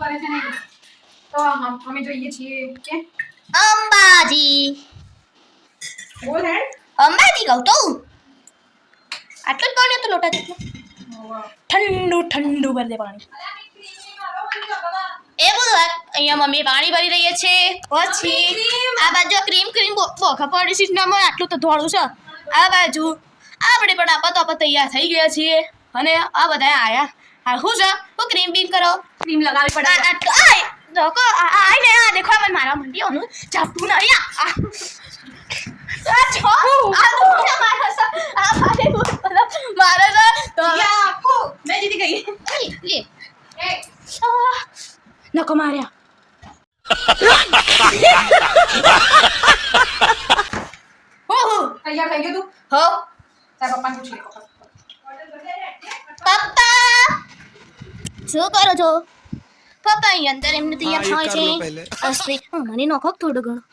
કરે છે ને તો અમે જોઈએ છીએ કે અંબાજી બોલ હે અંબાજી કહું તો આટલું જ પાણી હતું લોટા જેટલું ઠંડુ ઠંડુ ભરી દે પાણી એ બોલ અહીંયા મમ્મી પાણી ભરી રહી છે પછી આ બાજુ ક્રીમ ક્રીમ બોખા પડી છે ના આટલું તો ધોળું છે આ બાજુ આપણે પણ આપા તૈયાર થઈ ગયા છીએ અને આ બધા આયા હા હું છે હું ક્રીમ બીમ કરો ક્રીમ લગાવી પડે આય દેખો આય ને આ દેખો મને મારા મંડીઓનું જાપતું નહીં આ છો આ તો મારા આ મારા તો યાકો મેં જીતી ગઈ લે એ નકો માર્યા હો તૈયાર થઈ ગયો તું હો તાર પપ્પાને પૂછી લે પપ્પા શું કરો છો પપ્પા અહીં અંદર એમને તૈયાર થાય છે અસ્પી મને નખો થોડું ઘણું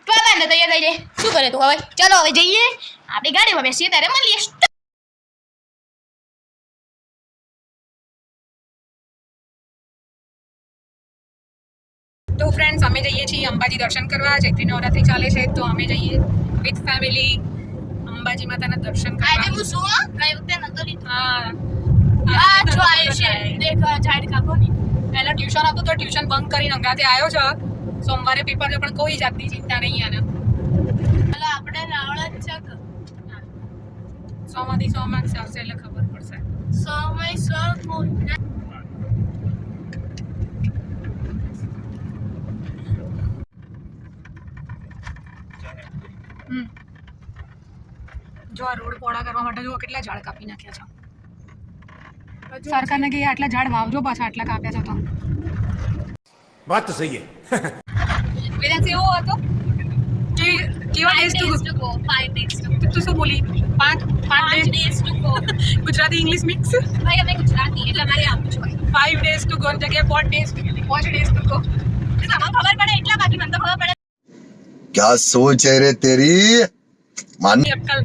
પપ્પા ને તૈયાર થઈ જાય શું કરે તું હવે ચલો હવે જઈએ આપણી ગાડીમાં બેસીએ ત્યારે મળીએ તો ફ્રેન્ડ્સ અમે જઈએ છીએ અંબાજી દર્શન કરવા ચૈત્રી નવરાત્રી ચાલે છે તો અમે જઈએ વિથ ફેમિલી અંબાજી માતાના દર્શન આજે કરવા હું શું ગઈ વખતે નતો લીધો હા આ જો આવ્યો છે દેખ ઝાડ કાપો ની પહેલા ટ્યુશન હતું તો ટ્યુશન બંક કરીને અંગાતે આવ્યો છે સોમવારે પેપર છે પણ કોઈ જાતની ચિંતા નહીં આને એટલે આપણે રાવળ જ છે સોમાંથી સો માર્ક્સ આવશે એટલે ખબર પડશે સમય સર મોટા જો આ રોડ પોળા કરવા માટે જો કેટલા ઝાડ કાપી નાખ્યા છે સરકારને કે આટલા ઝાડ વાવજો પાછા આટલા કાપ્યા છે તો વાત તો સહી હે વેદાંત એવો હતો કે કેવા days to go 5 days to તું શું બોલી પાંચ 5 days to go Gujarati English mix ભાઈ અમે ગુજરાતી એટલે મારે આવું જ હોય 5 days to go ની જગ્યાએ 4 days to go તમને ખબર પડે એટલા બાકી મને તો ખબર પડે क्या सोच है रे तेरी मान અક્કલ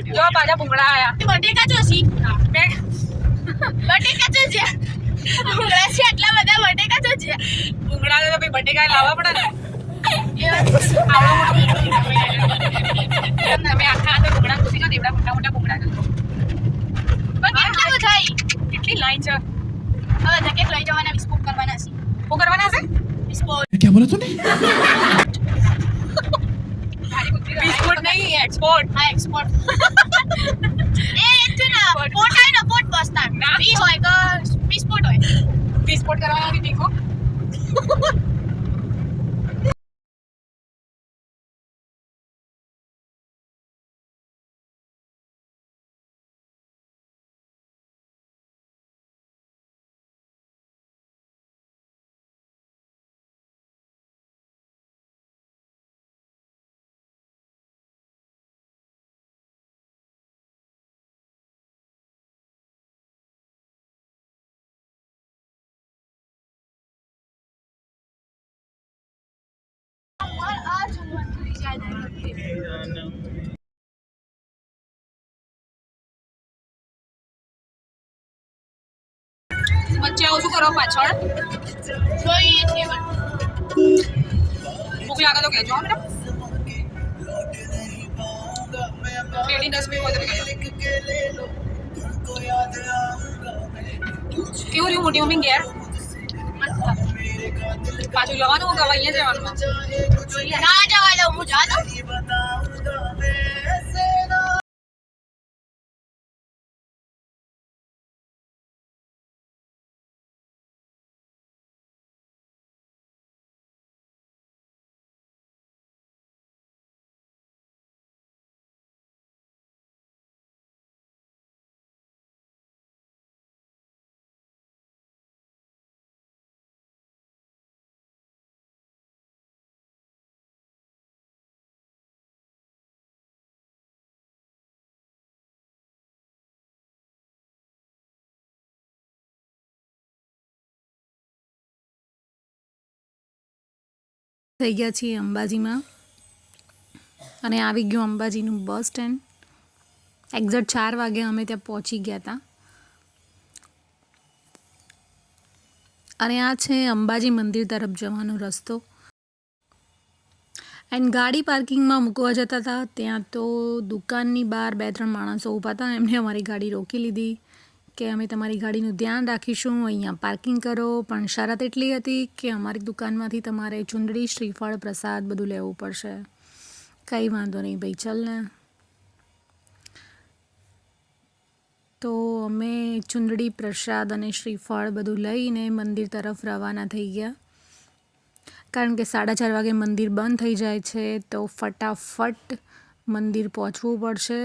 જો પાછા ભૂંગળા આયા બટેકા જોશી મેં બટેકા જોજે ભૂંગળા છે એટલા બધા બટેકા જોજે ભૂંગળા તો ભાઈ બટેકા લાવવા પડે ને તમે આખા અંદર ભૂંગળા ઘૂસી જાઓ એવડા મોટા મોટા ભૂંગળા પણ કેટલા બધા કેટલી લાઈન છે હવે જકેટ લઈ જવાના વિસ્ફોટ કરવાના છે શું કરવાના છે વિસ્ફોટ क्या बोला तूने બિસ્કુટ નહીં એક્સપોર્ટ હા એક્સપોર્ટ એ છે ના પોટ આય ના પોટ બસતા ના. ઈ હોય કે વિસ્ફોટ હોય બિસ્કુટ કરવાના નથી તીખો આ જમવાનું થઈ જાય વચ્ચે આવું શું કરો પાછળ જોઈએ છે ભૂખ લાગે તો કહેજો હા મેડમ રેડી 10 મિનિટ વધારે કેવું રહ્યું મોટી મમ્મી ઘેર પાછું જવાનું કે હવે અહીંયા જવાનું ના જવા દઉં હું જા દઉં થઈ ગયા છીએ અંબાજીમાં અને આવી ગયું અંબાજીનું બસ સ્ટેન્ડ એક્ઝેક્ટ 4 વાગે અમે ત્યાં પહોંચી ગયા હતા અને આ છે અંબાજી મંદિર તરફ જવાનો રસ્તો. એન્ડ ગાડી પાર્કિંગમાં મૂકવા જતા હતા ત્યાં તો દુકાનની બહાર 2-3 માણસો ઊભા હતા. એમને અમારી ગાડી રોકી લીધી કે અમે તમારી ગાડીનું ધ્યાન રાખીશું, અહીંયા પાર્કિંગ કરો. પણ શરત એટલી હતી કે અમારી દુકાનમાંથી તમારે ચુંદડી, શ્રીફળ, પ્રસાદ બધું લેવું પડશે. કંઈ વાંધો નહીં ભાઈ, ચાલ ને. તો અમે ચુંદડી, પ્રસાદ અને શ્રીફળ બધું લઈને મંદિર તરફ રવાના થઈ ગયા, કારણ કે 4:30 વાગે મંદિર બંધ થઈ જાય છે, તો ફટાફટ મંદિર પહોંચવું પડશે.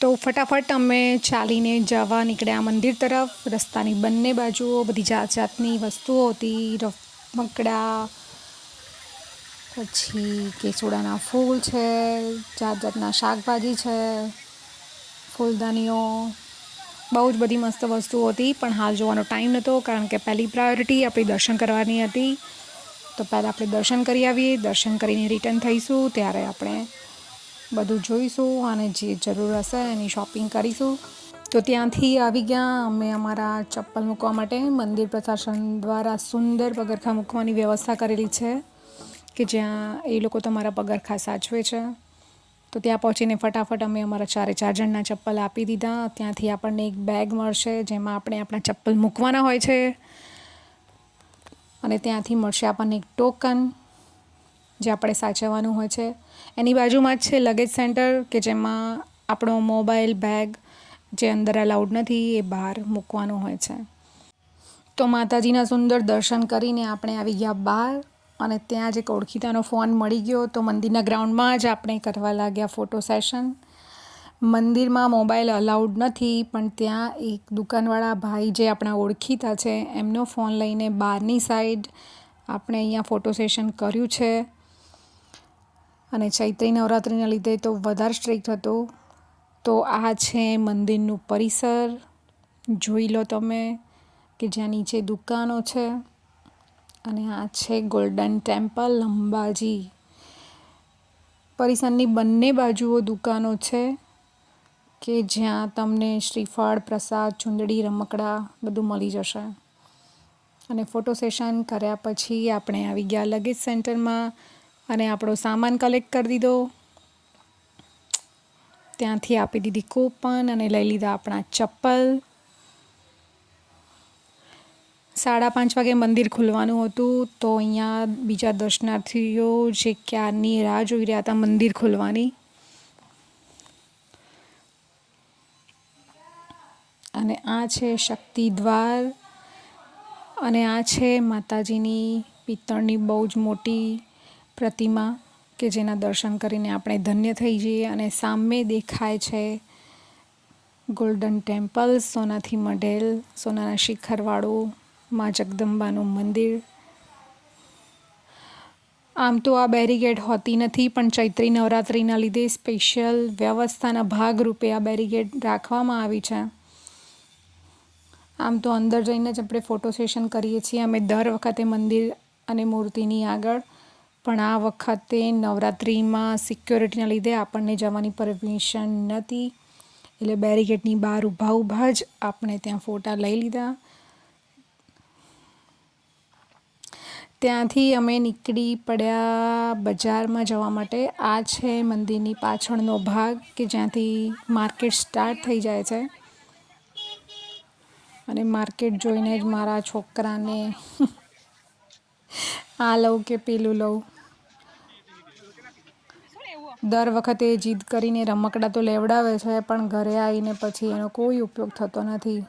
તો ફટાફટ અમે ચાલીને જવા નીકળ્યા મંદિર તરફ. રસ્તાની બંને બાજુઓ બધી જાત જાતની વસ્તુઓ હતી, રમકડા, પછી કેસુડાના ફૂલ છે, જાત જાતના શાકભાજી છે, ફૂલદાનીઓ, બહુ જ બધી મસ્ત વસ્તુઓ હતી. પણ હાલ જોવાનો ટાઈમ નહોતો, કારણ કે પહેલી પ્રાયોરિટી આપણી દર્શન કરવાની હતી. તો પહેલાં આપણે દર્શન કરી આવીએ, દર્શન કરીને રિટર્ન થઈશું, ત્યારે આપણે બધું જોઈશું અને જે જરૂર હશે એની શોપિંગ કરીશું. તો ત્યાંથી આવી ગયા અમે અમારા ચપ્પલ મૂકવા માટે. મંદિર પ્રશાસન દ્વારા સુંદર પગરખાં મૂકવાની વ્યવસ્થા કરેલી છે કે જ્યાં એ લોકો તમારા પગરખાં સાચવે છે. તો ત્યાં પહોંચીને ફટાફટ અમે અમારા 4 જણના ચપ્પલ આપી દીધા. ત્યાંથી આપણને એક બેગ મળશે જેમાં આપણે આપણા ચપ્પલ મૂકવાના હોય છે, અને ત્યાંથી મળશે આપણને એક ટોકન જે આપણે સાચવવાનું હોય છે. એની બાજુમાં જ છે લગેજ સેન્ટર કે જેમાં આપણો મોબાઈલ, બેગ જે અંદર અલાઉડ નથી એ બહાર મૂકવાનું હોય છે. તો માતાજીના સુંદર દર્શન કરીને આપણે આવી ગયા બહાર, અને ત્યાં જ એક ઓળખીતાનો ફોન મળી ગયો. તો મંદિરના ગ્રાઉન્ડમાં જ આપણે કરવા લાગ્યા ફોટો સેશન. મંદિરમાં મોબાઈલ અલાઉડ નથી, પણ ત્યાં એક દુકાનવાળા ભાઈ જે આપણા ઓળખીતા છે એમનો ફોન લઈને બહારની સાઈડ આપણે અહીંયા ફોટો સેશન કર્યું છે. અને ચૈત્રી નવરાત્રિના લીધે તો વધારે સ્ટ્રિક્ટ હતું. તો આ છે મંદિરનું પરિસર, જોઈ લો તમે, કે જ્યાં નીચે દુકાનો છે. અને આ છે ગોલ્ડન ટેમ્પલ અંબાજી. પરિસરની બંને બાજુઓ દુકાનો છે કે જ્યાં તમને શ્રીફળ, પ્રસાદ, ચુંદડી, રમકડા બધું મળી જશે. અને ફોટો સેશન કર્યા પછી આપણે આવી ગયા લગેજ સેન્ટરમાં અને આપણો સામાન કલેક્ટ કરી દીધો. ત્યાંથી આપી દીધી કૂપન અને લઈ લીધા આપણા ચપ્પલ. 5:30 વાગે મંદિર ખુલવાનું હતું. તો અહીંયા બીજા દર્શનાર્થીઓ જે ક્યારની રાહ જોઈ રહ્યા હતા મંદિર ખુલવાની, અને આ છે શક્તિ દ્વાર, અને આ છે માતાજીની પિત્તળની બહુ જ મોટી પ્રતિમા કે જેના દર્શન કરીને આપણે ધન્ય થઈ જઈએ. અને સામે દેખાય છે ગોલ્ડન ટેમ્પલ, સોનાથી મઢેલ, સોનાના શિખરવાળું માં જગદંબાનું મંદિર. આમ તો આ બેરીગેડ હોતી નથી, પણ ચૈત્રી નવરાત્રિના લીધે સ્પેશિયલ વ્યવસ્થાના ભાગરૂપે આ બેરીગેડ રાખવામાં આવી છે. આમ તો અંદર જઈને જ આપણે ફોટો સેશન કરીએ છીએ અમે દર વખતે મંદિર અને મૂર્તિની આગળ, પણ આ વખતે નવરાત્રિમાં સિક્યોરિટીના લીધે આપણને જવાની પરમિશન નહોતી, એટલે બેરીગેડની બહાર ઊભા જ આપણે ત્યાં ફોટા લઈ લીધા. ત્યાંથી અમે નીકળી પડ્યા બજારમાં જવા માટે. આ છે મંદિરની પાછળનો ભાગ કે જ્યાંથી માર્કેટ સ્ટાર્ટ થઈ જાય છે. અને માર્કેટ જોઈને જ મારા છોકરાને આ લઉં કે પેલું લઉં, દર વખતે જીદ કરીને રમકડા તો લેવડાવે છે, પણ ઘરે આવીને પછી એનો કોઈ ઉપયોગ થતો નથી.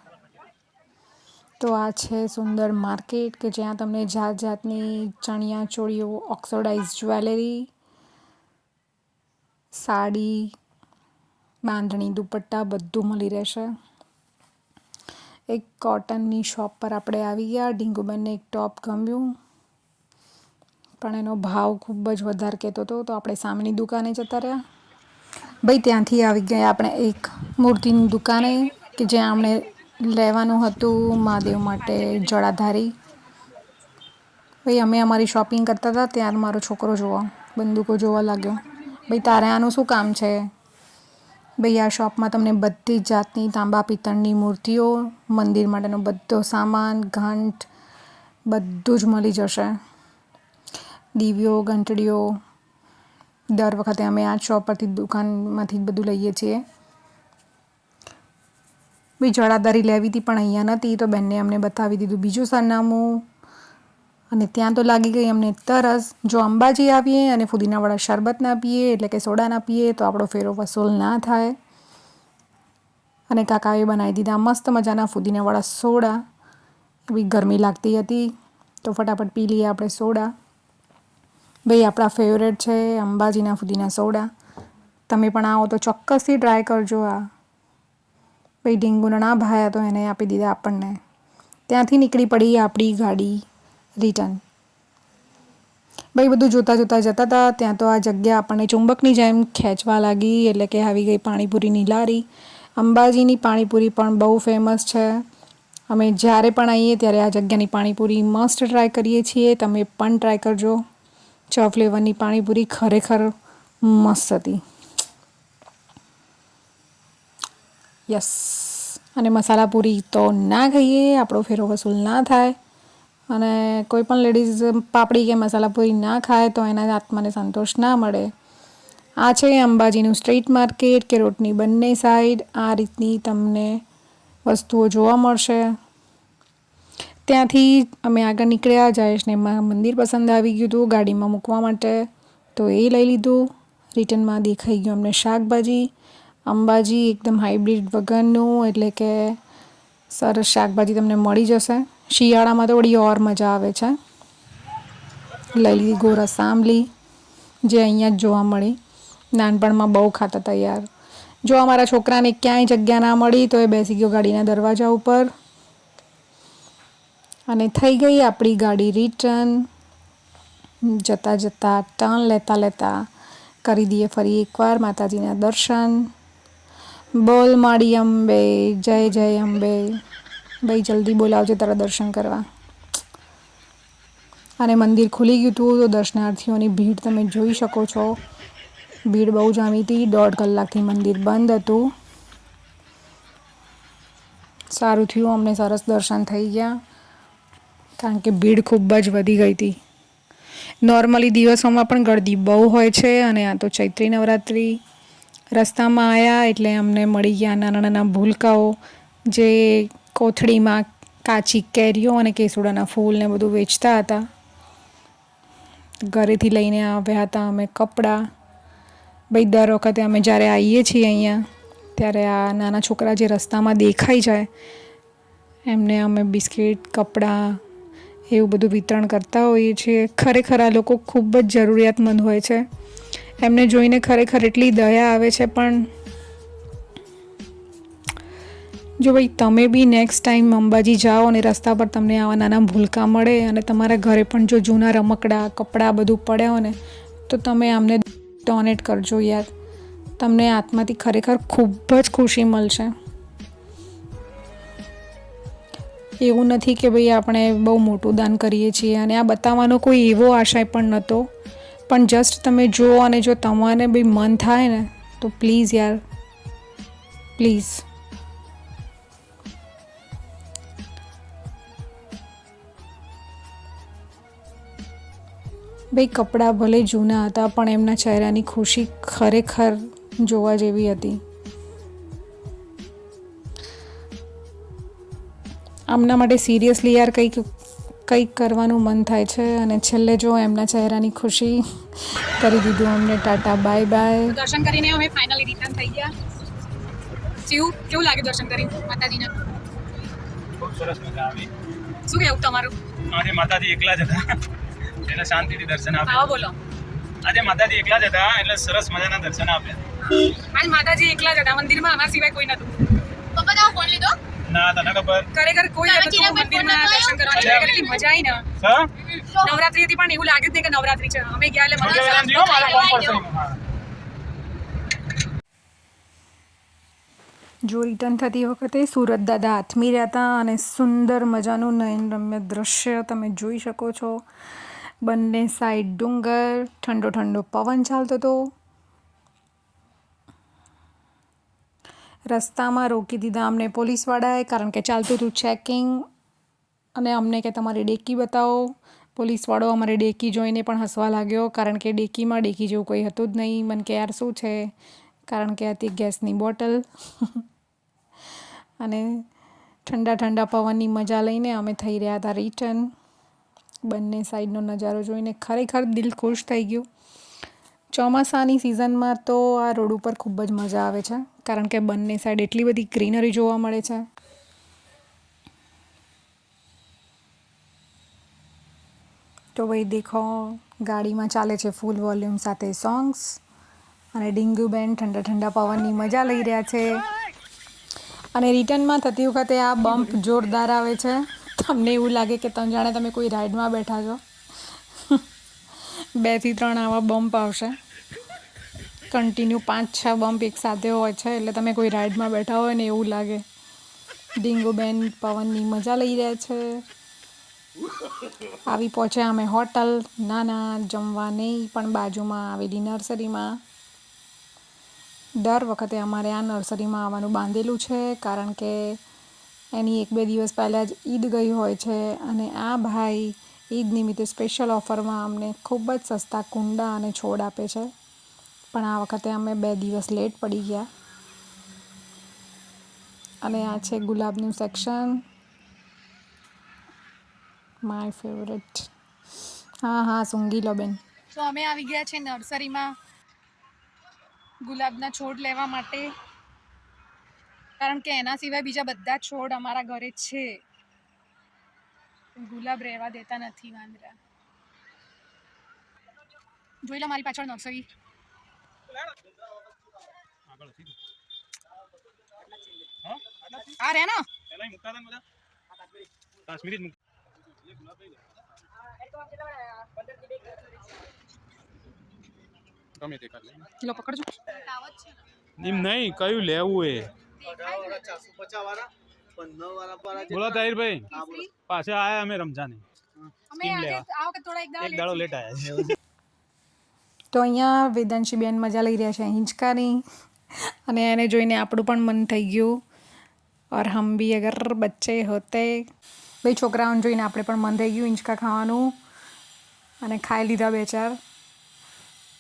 તો આ છે સુંદર માર્કેટ કે જ્યાં તમને જાત જાતની ચણિયા ચોળીઓ, ઓક્સોડાઇઝ જ્વેલરી, સાડી, બાંધણી, દુપટ્ટા બધું મળી રહેશે. એક કોટનની શોપ પર આપણે આવી ગયા. ઢીંગુબેનને એક ટોપ ગમ્યું, પણ એનો ભાવ ખૂબ જ વધારે કહેતો હતો, તો આપણે સામેની દુકાને જતા રહ્યા. ભાઈ ત્યાંથી આવી ગયા આપણે એક મૂર્તિની દુકાને કે જ્યાં અમને લેવાનું હતું મહાદેવ માટે જળાધારી. ભાઈ અમે અમારી શોપિંગ કરતા હતા ત્યાં મારો છોકરો બંદૂકો જોવા લાગ્યો. ભાઈ તારે આનું શું કામ છે? ભાઈ આ શોપમાં તમને બધી જ જાતની તાંબા પિત્તળની મૂર્તિઓ, મંદિર માટેનો બધો સામાન, ઘંટ બધું જ મળી જશે. દીવીઓ, ઘંટડીઓ દર વખતે અમે આ શોપ પરથી દુકાનમાંથી જ બધું લઈએ છીએ. ભાઈ જડાદારી લેવી હતી પણ અહીંયા નહોતી તો બેનને અમને બતાવી દીધું બીજું સરનામું અને ત્યાં તો લાગી ગઈ અમને તરસ. જો અંબાજી આવીએ અને ફુદીનાવાળા શરબત ના પીએ એટલે કે સોડા ના પીએ તો આપણો ફેરો વસૂલ ના થાય. અને કાકાએ બનાવી દીધા મસ્ત મજાના ફુદીનાવાળા સોડા. બી ગરમી લાગતી હતી તો ફટાફટ પી લઈએ આપણે સોડા. ભાઈ આપણા ફેવરેટ છે અંબાજીના ફુદીના સોડા. તમે પણ આવો તો ચોક્કસથી ટ્રાય કરજો. આ ભાઈ ઢીંગુના ના ભાયા તો એને આપી દીધા આપણને. ત્યાંથી નીકળી પડી આપણી ગાડી રિટર્ન. ભાઈ બધું જોતાં જોતાં જતા હતા ત્યાં તો આ જગ્યા આપણને ચુંબકની જેમ ખેંચવા લાગી એટલે કે આવી ગઈ પાણીપુરીની લારી. અંબાજીની પાણીપુરી પણ બહુ ફેમસ છે. અમે જ્યારે પણ આવીએ ત્યારે આ જગ્યાની પાણીપુરી મસ્ત ટ્રાય કરીએ છીએ. તમે પણ ટ્રાય કરજો. 6 ફ્લેવરની પાણીપુરી ખરેખર મસ્ત હતી. યસ. અને મસાલા પૂરી તો ના ખાઈએ, આપણો ફેરો વસૂલ ના થાય. અને કોઈ પણ લેડીઝ પાપડી કે મસાલા પૂરી ના ખાય તો એના આત્માને સંતોષ ના મળે. આ છે અંબાજીનું સ્ટ્રીટ માર્કેટ કે રોડની બંને સાઈડ આ રીતની તમને વસ્તુઓ જોવા મળશે. ત્યાંથી અમે આગળ નીકળ્યા. જયેશને મંદિર પસંદ આવી ગયું હતું ગાડીમાં મૂકવા માટે તો એ લઈ લીધું. રિટર્નમાં દેખાઈ ગયું અમને શાકભાજી. અંબાજી એકદમ હાઇબ્રિડ વગરનું એટલે કે સરસ શાકભાજી તમને મળી જશે. શિયાળામાં તો વળી ઓર મજા આવે છે. લઈ લીધી ગોરસ આંબલી જે અહીંયા જ જોવા મળી. નાનપણમાં બહુ ખાતા હતા યાર. જો અમારા છોકરાને ક્યાંય જગ્યા ના મળી તો એ બેસી ગયો ગાડીના દરવાજા ઉપર અને થઈ ગઈ આપણી ગાડી રિટર્ન. જતાં જતાં ટર્ન લેતા કરી દઈએ ફરી એકવાર માતાજીના દર્શન. બોલ માડી અંબે, જય જય અંબે. ભાઈ જલ્દી બોલાવજો તારા દર્શન કરવા. અને મંદિર ખુલી ગયું હતું તો દર્શનાર્થીઓની ભીડ તમે જોઈ શકો છો. ભીડ બહુ જામી હતી. 1.5 કલાકથી મંદિર બંધ હતું. સારું થયું અમને સરસ દર્શન થઈ ગયા કારણ કે ભીડ ખૂબ જ વધી ગઈ હતી. નોર્મલી દિવસોમાં પણ ગળદી બહુ હોય છે અને આ તો ચૈત્રી નવરાત્રિ. રસ્તામાં આવ્યા એટલે અમને મળી ગયા નાના નાના ભૂલકાઓ જે કોથળીમાં કાચી કેરીઓ અને કેસુડાના ફૂલ ને બધું વેચતા હતા. ઘરેથી લઈને આવ્યા હતા અમે કપડાં. ભાઈ દર વખતે અમે જ્યારે આવીએ છીએ અહીંયા ત્યારે આ નાના છોકરા જે રસ્તામાં દેખાઈ જાય એમને અમે બિસ્કિટ, કપડાં એવું બધું વિતરણ કરતા હોઈએ છીએ. ખરેખર આ લોકો ખૂબ જ જરૂરિયાતમંદ હોય છે. એમને જોઈને ખરેખર એટલી દયા આવે છે. પણ જો ભાઈ તમે બી નેક્સ્ટ ટાઈમ અંબાજી જાઓ અને રસ્તા પર તમને આવા નાના ભૂલકા મળે અને તમારા ઘરે પણ જો જૂના રમકડા, કપડાં બધું પડ્યા હોય ને તો તમે આમને ડોનેટ કરજો યાર. તમને આત્માથી ખરેખર ખૂબ જ ખુશી મળશે. એવું નથી કે ભાઈ આપણે બહુ મોટું દાન કરીએ છીએ અને આ બતાવવાનો કોઈ એવો આશય પણ નહોતો. પણ જસ્ટ તમે જુઓ અને જો તમારે બી મન થાય ને તો પ્લીઝ યાર, પ્લીઝ. ભાઈ કપડાં ભલે જૂના હતા પણ એમના ચહેરાની ખુશી ખરેખર જોવા જેવી હતી. આમના માટે સિરિયસલી યાર કંઈક કરવાનું મન થાય છે. અને છેલ્લે જો એમના ચહેરાની ખુશી કરી દીધું અમને ટાટા બાય બાય. દર્શન કરીને અમે ફાઇનલી રિટર્ન થઈ ગયા. કેવું લાગ્યું દર્શન કરીને માતાજીના? ખૂબ સરસ મજા આવી. શું કહેવું તમારું? આજે માતાજી એકલા જ હતા એટલે શાંતિથી દર્શન હા આપ્યા. બોલો. આજે માતાજી એકલા જ હતા એટલે સરસ મજાના દર્શન આપ્યા. આજ માતાજી એકલા જ હતા મંદિરમાં, અમારા સિવાય કોઈ નતું. પપ્પા તમે ફોન લીધો? ના તને ખબર? ખરેખર કોઈ નતું મંદિરમાં દર્શન કરવાની. ખરેખર એટલી મજા આવી ને. હા? નવરાત્રી હતી પણ એવું લાગ્યું જ નહીં કે નવરાત્રી છે. અમે ગયા એટલે જોજે મંદિર વેલણ જીઓ, મારે ફોન પડશે. હા. જો રિટર્ન થતી વખતે સુરત દાદા આથમી રહ્યા હતા અને સુંદર મજાનું નયનરમ્ય દૃશ્ય તમે જોઈ શકો છો. બંને સાઈડ ડુંગર, ઠંડો ઠંડો પવન ચાલતો હતો. રસ્તામાં રોકી દીધા અમને પોલીસવાળાએ, કારણ કે ચાલતું હતું ચેકિંગ, અને અમને કે તમારી ડેકી બતાવો. પોલીસવાળો અમારી ડેકી જોઈને પણ હસવા લાગ્યો, કારણ કે ડેકીમાં ડેકી જેવું કોઈ હતું જ નહીં. મને કે યાર શું છે, કારણ કે હતી ગેસની બોટલ. અને ઠંડા ઠંડા પવનની મજા લઈને અમે થઈ રહ્યા હતા રિટર્ન. બંને સાઈડનો નજારો જોઈને ખરેખર દિલ ખુશ થઈ ગયું. ચોમાસાની સિઝનમાં તો આ રોડ ઉપર ખૂબ જ મજા આવે છે, કારણ કે બંને સાઈડ એટલી બધી ગ્રીનરી જોવા મળે છે. તો ભાઈ દેખો, ગાડીમાં ચાલે છે ફૂલ વોલ્યુમ સાથે સોંગ્સ, અને ડીંગુબેન ઠંડા ઠંડા પવનની મજા લઈ રહ્યા છે. અને રિટર્નમાં થતી વખતે આ બમ્પ જોરદાર આવે છે. તમને એવું લાગે કે તમે જાણે તમે કોઈ રાઈડમાં બેઠા છો. 2 થી 3 આવા બમ્પ આવશે કન્ટિન્યુ, 5-6 બમ્પ એક સાથે હોય છે, એટલે તમે કોઈ રાઈડમાં બેઠા હોય ને એવું લાગે. ડીંગુબેન પવનની મજા લઈ રહ્યા છે. આવી પહોંચ્યા અમે હોટલ. ના જમવા નહીં, પણ બાજુમાં આવેલી નર્સરીમાં. દર વખતે અમારે આ નર્સરીમાં આવવાનું બાંધેલું છે, કારણ કે એની 1-2 દિવસ પહેલાં જ ઈદ ગઈ હોય છે, અને આ ભાઈ ઈદ નિમિત્તે સ્પેશિયલ ઓફરમાં અમને ખૂબ જ સસ્તા કુંડા અને છોડ આપે છે. પણ આ વખતે અમે 2 દિવસ લેટ પડી ગયા. અને આ છે ગુલાબનું સેક્શન, માય ફેવરેટ. હા સૂંઘી લો બેન. તો અમે આવી ગયા છે નર્સરીમાં ગુલાબના છોડ લેવા માટે, કારણ કે એના સિવાય બીજા બધા છોડ અમારા ઘરે છે. ગુલાબ રહેવા દેતા નથી વાંદરા. જોઈ લો મારી પાછળ નર્સરી. આ રે ને પહેલા મૂકતા હતા ને બધા કાશ્મીરી જ ગમે તે કર લે. લો પકડજો. એમ નહીં, કયું લેવું એ બોલો તાહિરભાઈ. પાછા આયા અમે રમજાને સ્કીમ લેવા, એક દાડો લેટ આયા છે. તો અહીંયા વેદાંશીબેન મજા લઈ રહ્યા છે હિંચકાની, અને એને જોઈને આપણું પણ મન થઈ ગયું. ઓર હમ ભી અગર બચ્ચે હોતે. ભાઈ છોકરાઓને જોઈને આપણે પણ મન થઈ ગયું હિંચકા ખાવાનું, અને ખાઈ લીધા 2-4.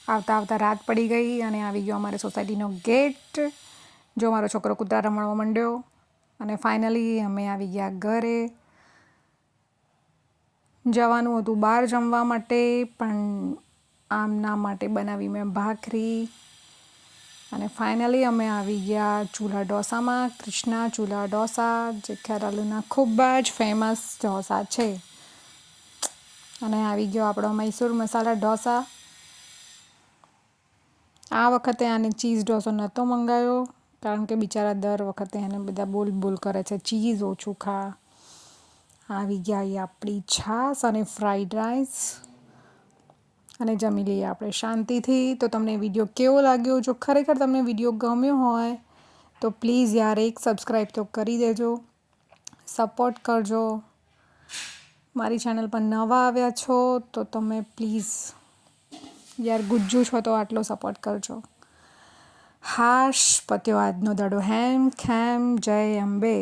આવતા રાત પડી ગઈ, અને આવી ગયો અમારે સોસાયટીનો ગેટ. જો મારો છોકરો કૂતરા રમવા માંડ્યો, અને ફાઇનલી અમે આવી ગયા ઘરે. જવાનું હતું બહાર જમવા માટે, પણ આમના માટે બનાવી મેં ભાખરી. અને ફાઇનલી અમે આવી ગયા ચૂલા ઢોસામાં. કૃષ્ણા ચૂલા ઢોસા, જે ખેરાલુના ખૂબ જ ફેમસ ઢોસા છે. અને આવી ગયો આપણો મૈસૂર મસાલા ઢોસા. આ વખતે આને ચીઝ ઢોસો નહોતો મંગાવ્યો, કારણ કે બિચારા દર વખતે એને બધા બોલ કરે છે ચીઝ ઓછું ખા. આવી ગયા આપણી છાશ અને ફ્રાઈડ રાઈસ, અને જમી લઈએ આપણે શાંતિથી. તો તમને વિડીયો કેવો લાગ્યો? જો ખરેખર તમને વિડીયો ગમ્યો હોય તો પ્લીઝ યાર એક સબસ્ક્રાઈબ તો કરી દેજો, સપોર્ટ કરજો. મારી ચેનલ પર નવા આવ્યા છો તો તમે પ્લીઝ યાર ગુજ્જુ છો તો આટલો સપોર્ટ કરજો. હાશ પત્યો આજનો દાડો. હેમ ખેમ જય અંબે.